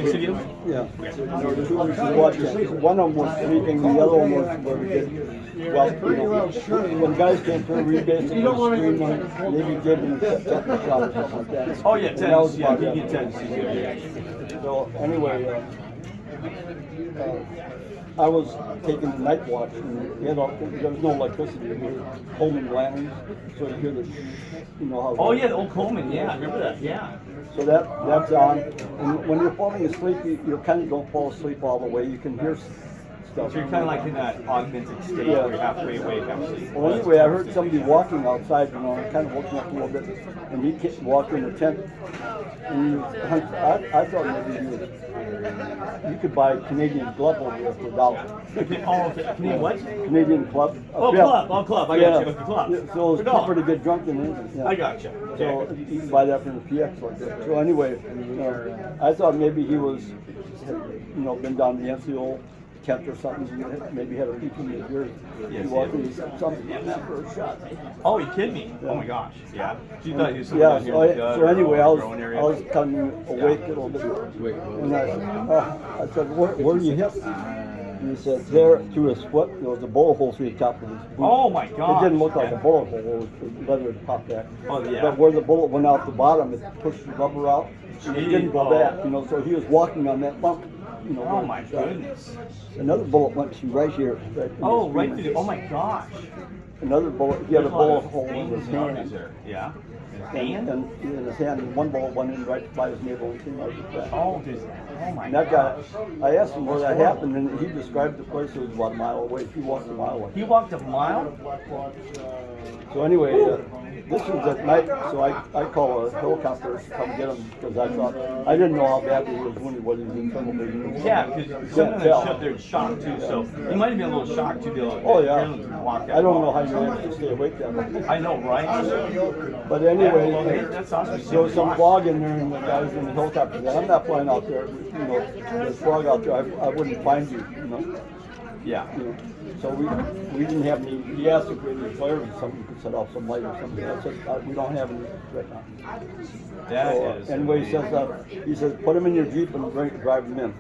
Six of you? Yeah. Two we watched it. One of them was sleeping, the other one was where we did. Well, when guys came through, we basically screamed them, maybe gave them a shot or something like that. Oh yeah, And that was tennis. Yeah, about you it. get tennis. So anyway, I was taking the night watch, and there was no electricity. We were Coleman lanterns, so you hear the, how. Oh yeah, the old Coleman. Yeah, I remember that. Yeah. So that's on. And when you're falling asleep, you kind of don't fall asleep all the way. You can hear stuff. So you're kind of like in that augmented state where you're halfway awake, half asleep. Well, anyway, I heard somebody walking outside, and kind of woke me up a little bit. And he walked in the tent, and I thought maybe you could buy Canadian Club over there for $1. Oh, Canadian what? Canadian Club. Oh, club. I got you. With the club. So it's cheaper to get drunk in it. Yeah. I got you. So you can buy that from the PX like that. So anyway, I thought maybe he was, been down the NCO tent or something. Maybe had a peek in the beer. Yes, He walked in, he said something in that for a shot. Oh, you kidding me? Yeah. Oh my gosh. Yeah. So you thought he was somewhere Yeah. down here in the gut So anyway, I or was growing area? coming awake a little bit, and I said, where do you hit? And he said, there, through his foot, there was a bullet hole through the top of his boot. Oh my gosh. It didn't look like Yeah. a bullet hole, it was leather that popped back. Oh, yeah. But where the bullet went out the bottom, it pushed the rubber out, and it didn't go Gee, back, so he was walking on that bump. Oh my goodness. Another bullet went through right here. Right in Oh, his right femur. through the, oh my gosh. Another bullet, he had a There's lot bullet of hole in his veins and arteries hand. there. Yeah. And in his hand, and one bullet went in right by his navel and came out of his back. Oh, my And that guy, gosh. I asked him where that happened, and he described the place. It was about a mile away. He walked a mile away. He walked a mile? So anyway, this was at night, so I call a helicopter to come get him because I thought, I didn't know how badly he was wounded, whether he was in trouble. Yeah, because some of them they're shocked too, so he might have been a little shocked too. Oh yeah. Walk I don't know how you managed to stay awake that long. I know, right? But anyway, That's awesome. there was some fog in there, and the guys in the helicopter said, I'm not flying out there. There's fog out there. I wouldn't find you. Yeah. So we didn't have any. He asked if we had any flares or something. We could set off some light or something. I said we don't have any right now. That So, is anyway, he says put him in your Jeep and drive him in.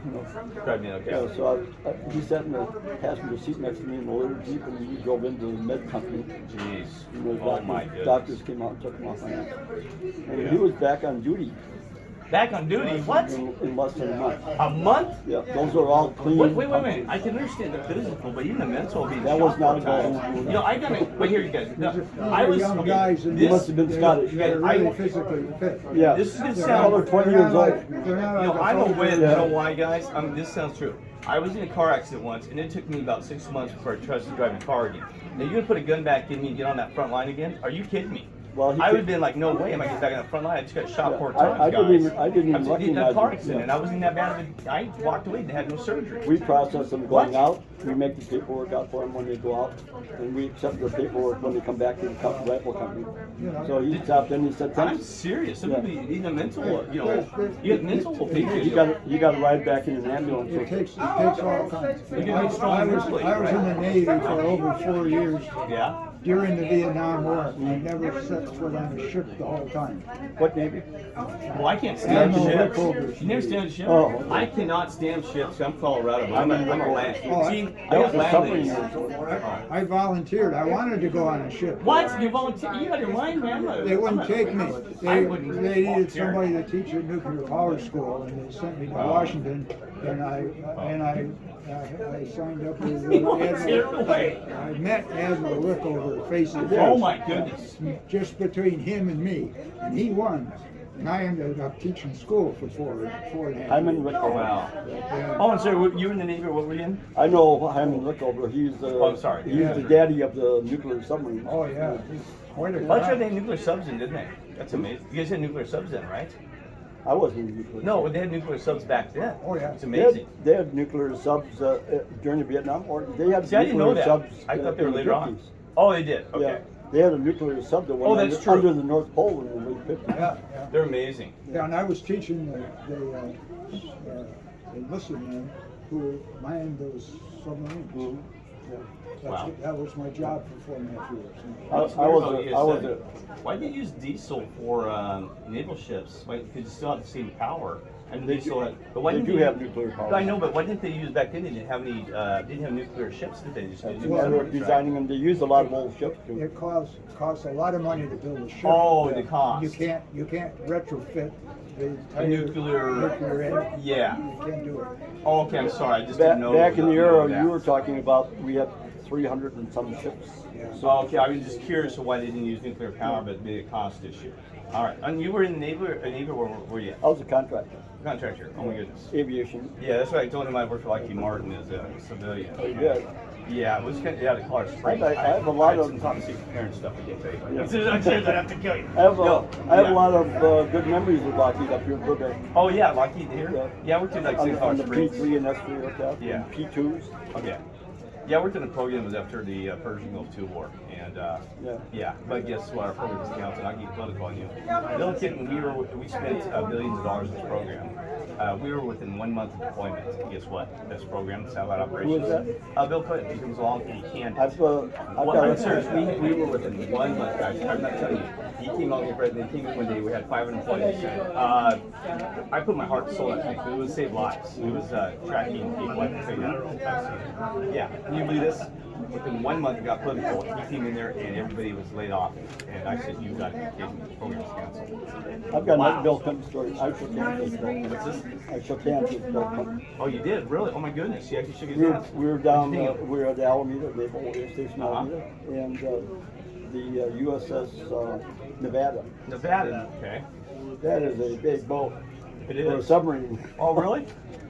Drive me, okay. So he sat in the passenger seat next to me in the little Jeep, and we drove into the med company. Jeez. And the Oh my goodness. doctors came out and took him off on that. And he was back on duty Back on duty? What? in less than a month. A month? Yeah, those are all clean. Wait. I can understand the physical, but even the mental will be That was not a times. ball. I gotta. Wait here, you guys. No, I was young okay, guys and He must have been Scottish. they're really physically fit. Yeah. This is gonna They're sound. all 20 years old. I'm a win. Yeah. You know why, guys? This sounds true. I was in a car accident once, and it took me about 6 months before I trusted driving a car again. Now you're gonna put a gun back in me and get on that front line again? Are you kidding me? Well, I would have been like, no way am I getting back on the front line. I just got shot Yeah, 4 times, I didn't guys. even- I didn't even I was in a recognize car him. accident, and I wasn't that bad of a. I walked away and had no surgery. We process them going What? out. We make the paperwork out for them when they go out, and we accept their paperwork when they come back to the rifle company. So he stopped in. He said, I'm "Thanks." serious. Some Yeah. of the mental, you have mental will take You you. got to ride back in an ambulance. It takes all kinds. You can be strong I was mentally, in the Navy for over 4 years Yeah. during the Vietnam War. I never set foot on a ship the whole time. What Navy? Well, I can't stand I'm a ships. ripper. You never stand a ship? Oh, okay. I cannot stand ships. I'm Colorado, but I'm a land. Oh, See, I That got was a land submarine. ladies. I volunteered. I wanted to go on a ship. What? You volunteer? You got your mind, man. They wouldn't take me. I They wouldn't needed volunteer. somebody to teach at nuclear power school, and they sent me to Washington. And I signed up with You volunteered Admiral. away. I met Admiral Rickover face to face. Oh my goodness. Just between him and me, and he won. And I ended up teaching school for four and a half Hyman years. Rickover. Wow. Yeah. Oh, and sorry, you were in the Navy, or what were you in? I know Hyman Rickover. He's I'm sorry. He's the daddy of the nuclear submarine. Oh yeah, he's quite a Well, that's right, they guy. had nuclear subs in, didn't they? That's amazing. You guys had nuclear subs in, right? I wasn't in nuclear. No, they had nuclear subs back then. Oh, yeah. It's They amazing. had nuclear subs during the Vietnam War. They had See, I didn't know nuclear that. subs. I thought they were in the later on. 50s. Oh, they did. Yeah, Okay. they had a nuclear sub that went Oh, that's true. under the North Pole in the late 50s. Yeah, yeah. They're amazing. Yeah, and I was teaching the enlisted men who manned those submarines. Mhm. Yeah. Wow. That was my job for 4.5 years. I was Why did you use diesel for naval ships? Why, because you still have the same power And they still have, but why They didn't do they- have nuclear power. I know, but what didn't they use back then? They didn't have any, didn't have nuclear ships, did they? Just That's did why they're submarines, right? designing them. They use a lot of old ships too. It costs a lot of money to build a ship. Oh, the cost. You can't retrofit the A entire nuclear- engine. Yeah. You can't do it. Oh, okay, I'm sorry, I just Back, didn't know. back in the know era that. you were talking about, we had 300 and some ships. Yeah. So, okay, I was just curious of why they didn't use nuclear power, but it'd be a cost issue. All right, and you were in the Navy, where were you? I was a contractor, Contractor, oh my goodness. aviation. Yeah, that's right, I told him I worked for Lockheed Martin as a civilian. Oh, you did? Yeah, it was kind of, yeah, the Colorado Springs. I have a lot had of- some top secret clearance stuff I can't tell you. Yeah. As soon as I say it, I have to kill you. I have No, a yeah. lot of good memories with Lockheed up here in Burbank. Oh yeah, Lockheed here? Yeah. Yeah, I worked in like On St. the, on Colorado the Springs. P3 and S3 aircraft, Yeah. and P2s. Okay. Yeah, I worked in a program that was after the Persian Gulf II War, and Yeah. but guess what? Our program was canceled. I get political on you. The only kid, when we spent billions of dollars in this program. We were within 1 month of deployment. Guess what? This program, satellite operations. that? Bill Clinton. He comes along and he can't. I've Well, got I'm serious. We were within 1 month, guys. I'm not telling you. He came on the president. He came in one day. We had 500 employees. I put my heart and soul in that thing. It was save lives. It was tracking people. I can say that. Yeah. Can you believe this? Within 1 month, it got political. He came in there and everybody was laid off. And I said, "You got to be kidding me. The program's canceled." I've got Wow. another Bill Clinton story. I shook hands with Bill. What's this? I shook hands with Bill Clinton. Oh, you did? Really? Oh my goodness. Yeah, you shook his We were, hands. we were down, What'd you think of we were at Alameda, Naval Air Station Uh-huh. Alameda, and the USS Nevada. Nevada. Okay. That is a big boat It for a is. submarine. Oh, really?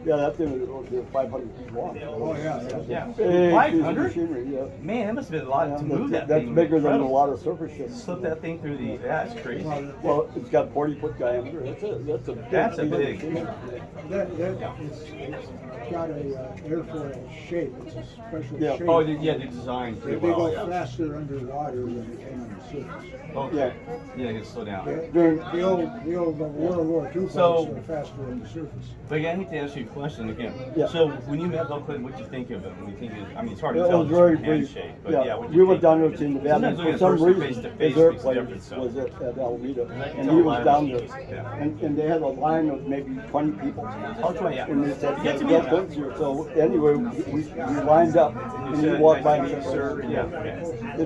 Yeah, that thing was 500 feet long. Oh, yeah. Yeah. Big piece of 500? machinery, yeah. Man, that must have been a lot Yeah, to move that that's thing. bigger than a Incredible. lot of surface ships. Slip that thing through the. That's crazy. Well, it's got 40-foot diameter. That's a That's a piece of big. machinery. It's got a airfoil shape. It's a special Yeah. shape. Oh, yeah, they designed They pretty go well. Yeah. faster underwater than they can on the surface. Okay. Yeah, you can slow down. During- The old World War II So- boats are faster on the surface. But again, I need to ask you a question again. Yeah. So when you met Bill Clinton, what did you think of him? When you think of, I mean, it's hard to It tell was just very from brief. handshake, but Yeah, yeah, what did we you went think? down there to Nevada. Sometimes For looking at some a person reason, face-to-face his makes a airplane difference, though. was at Alameda, I can and tell he a was lot down of there. things, yeah. And they had a line of maybe 20 people. Oh, 20, yeah. And they said, Get to me Bill now. Clinton's here. So anyway, we lined up, and he said, walked by "Nice me. to meet you, sir." Yeah, okay.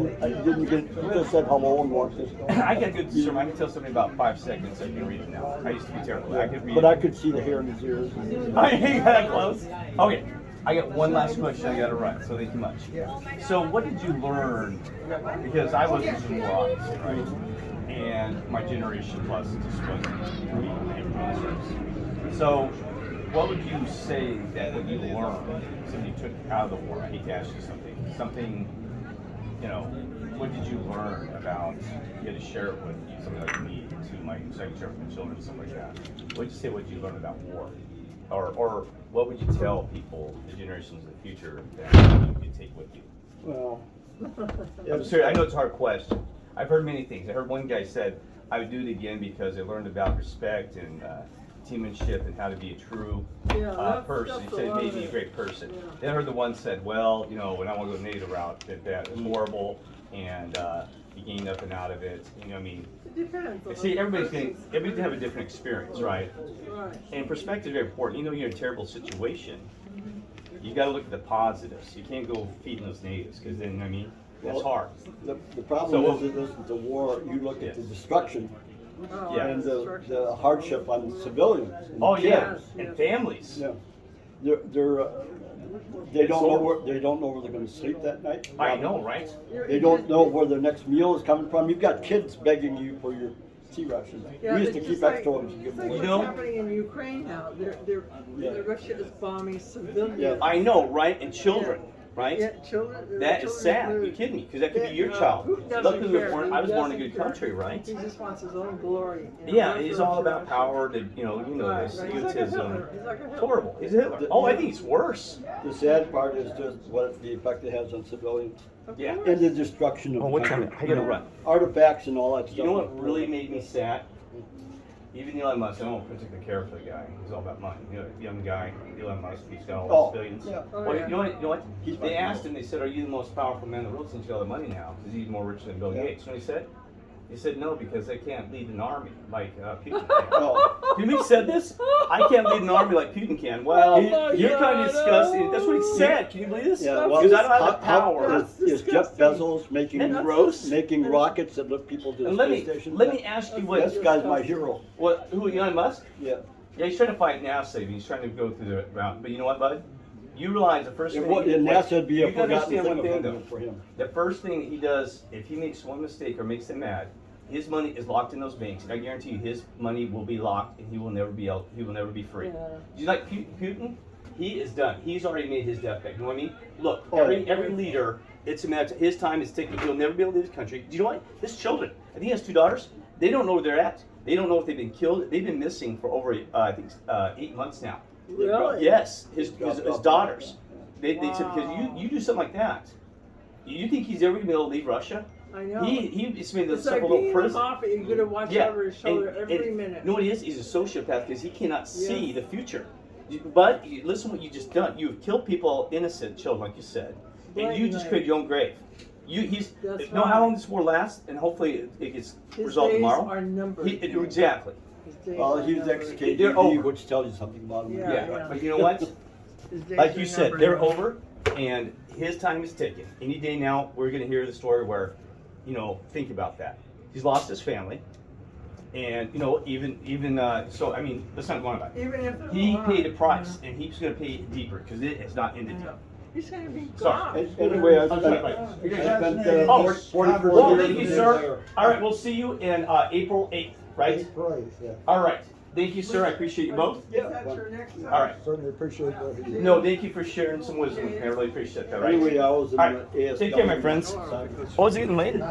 Didn't get, he just said hello and walked this. I got good sermon. I can tell somebody about 5 seconds. I can read it now. I used to be terrible. I could read. But I could see the hair in his ears. I ain't that close. Okay, I got one last question I got to run, so thank you much. So, what did you learn? Because I wasn't so more obviously, right? And my generation plus just wasn't really. So, what would you say that what you learned, something you took out of the war? I hate to ask you something, you know, what did you learn about, you had to share it with somebody like me, to my secretary for my children, stuff like that. What would you say what you learned about war? Or what would you tell people, the generations of the future, that you could take with you? Well, I'm serious, I know it's a hard question. I've heard many things. I heard one guy said, I would do it again because I learned about respect and teammanship and how to be a true person. He said it made me a great person. Then I heard the one said, well, you know, when I want to go the NATO route, that was horrible and you gained nothing out of it. You know, I mean, It depends. on see, the everybody's person's- going to have a different experience, right? Right. And perspective is very important. You know, you're in a terrible situation. You got to look at the positives. You can't go feeding those natives because then, I mean, that's Well, hard. the problem So- is that this is the war, you look at the destruction Oh, Yeah. and destruction. the hardship on civilians. and Oh, kids. yeah, Yes, and yes. families. Yeah, they're they It's don't know horrible. where they're going to sleep that night. I know, right? They don't know where their next meal is coming from. You've got kids begging you for your tea rations. Yeah, We used to it's keep just like- extra ones and give It's them like away. You what's know- happening in Ukraine now. Yeah. Russia is bombing civilians. Yeah. I know, right? And children, right? Yeah, children. That is children sad. included. You kidding me? Because that could be Yeah, your child. Putin doesn't Luckily, we were care. born, He I was born in a doesn't good care. country, right? He just wants his own glory. And Yeah, Russia it's all is about Russia. power. To you know Right, this right. He's like a egotism. Hitler. He's like a It's Hitler. horrible. He's a Hitler. Oh, I think it's worse. The sad part is just what the effect it has on civilians Of Yeah. course. and the destruction of Oh, the what country. time? I gotta run. Artifacts and all that stuff. You know what really made me sad? Even Elon Musk, I don't particularly care for the guy. He's all about money. You know, young guy, Elon Musk, he's got all Oh, these billions. yeah. Oh, Well, yeah. you know what? He's They fucking asked him, they said, are you the most powerful man in the world since you got all the money now? Because he's more rich than Bill Yeah. Gates. You know what he said? He said, no, because I can't lead an army like Putin can. Oh. Did we said this? I can't lead an army like Putin can. Well, Oh my you're kind God, of disgusting. That's what he no. said. Can you believe this? Yeah, well, Because I don't have the how- power. That's Is Jeff disgusting. Bezos making Isn't that gross? making rockets that lift people to the And let space me station? let me ask you what. This guy's my hero. What? Who? Elon Musk? Yeah. Yeah, he's trying to fight NASA. He's trying to go through the route. But you know what, bud? You realize the first And thing. what, and NASA'd be a you gotta forgotten understand thing one thing, of though. him for him. The first thing he does, if he makes one mistake or makes them mad, his money is locked in those banks, and I guarantee you, his money will be locked, and he will never be He will never be free. Yeah. Do you like Putin? He is done. He's already made his death bet. You know what I mean? Look, Oh, every leader, it's a matter. His time is ticking. He'll never be able to leave the country. Do you know what? His children. I think he has 2 daughters. They don't know where they're at. They don't know if they've been killed. They've been missing for over, I think, 8 months now. Really? Yes, his daughters. They said, Wow. because you do something like that, you think he's ever gonna be able to leave Russia? I know. He's made It's this like little being in the prison. mafia. You gotta watch Yeah, over his shoulder and- every and minute. You know what he is? He's a sociopath because he cannot see Yes. the future. But listen, what you just done. You've killed people, innocent children, like you said, and you just Blatantly. created your own grave. That's know how right. long this war lasts, and hopefully it gets His resolved days tomorrow. are numbered. Exactly. His days Well, are he's numbered. They're ex-KGB, over. which tells you something about him. Yeah, Yeah, yeah. but you know what? His days Like are you said, numbered. they're over, and his time is ticking. Any day now, we're going to hear the story where, think about that. He's lost his family, and so I mean, let's not go on about it. Even if He paid a price, and he's going to pay deeper because it is not ended Yeah. yet. He's gonna be Sorry. gone. Anyway, I I'm spent, sorry, I right. spent Oh, 44 Well, years thank you, in sir. there. All right, we'll see you in April 8th, right? Right, yeah. All right. Thank you, sir. I appreciate you both. Is that your next time? All right. Certainly appreciate what he did. No, thank you for sharing some wisdom with me. I really appreciate that. Right? Anyway, I was in All right. the ASW. Take care, my friends. Cyprus. Oh, it's getting late.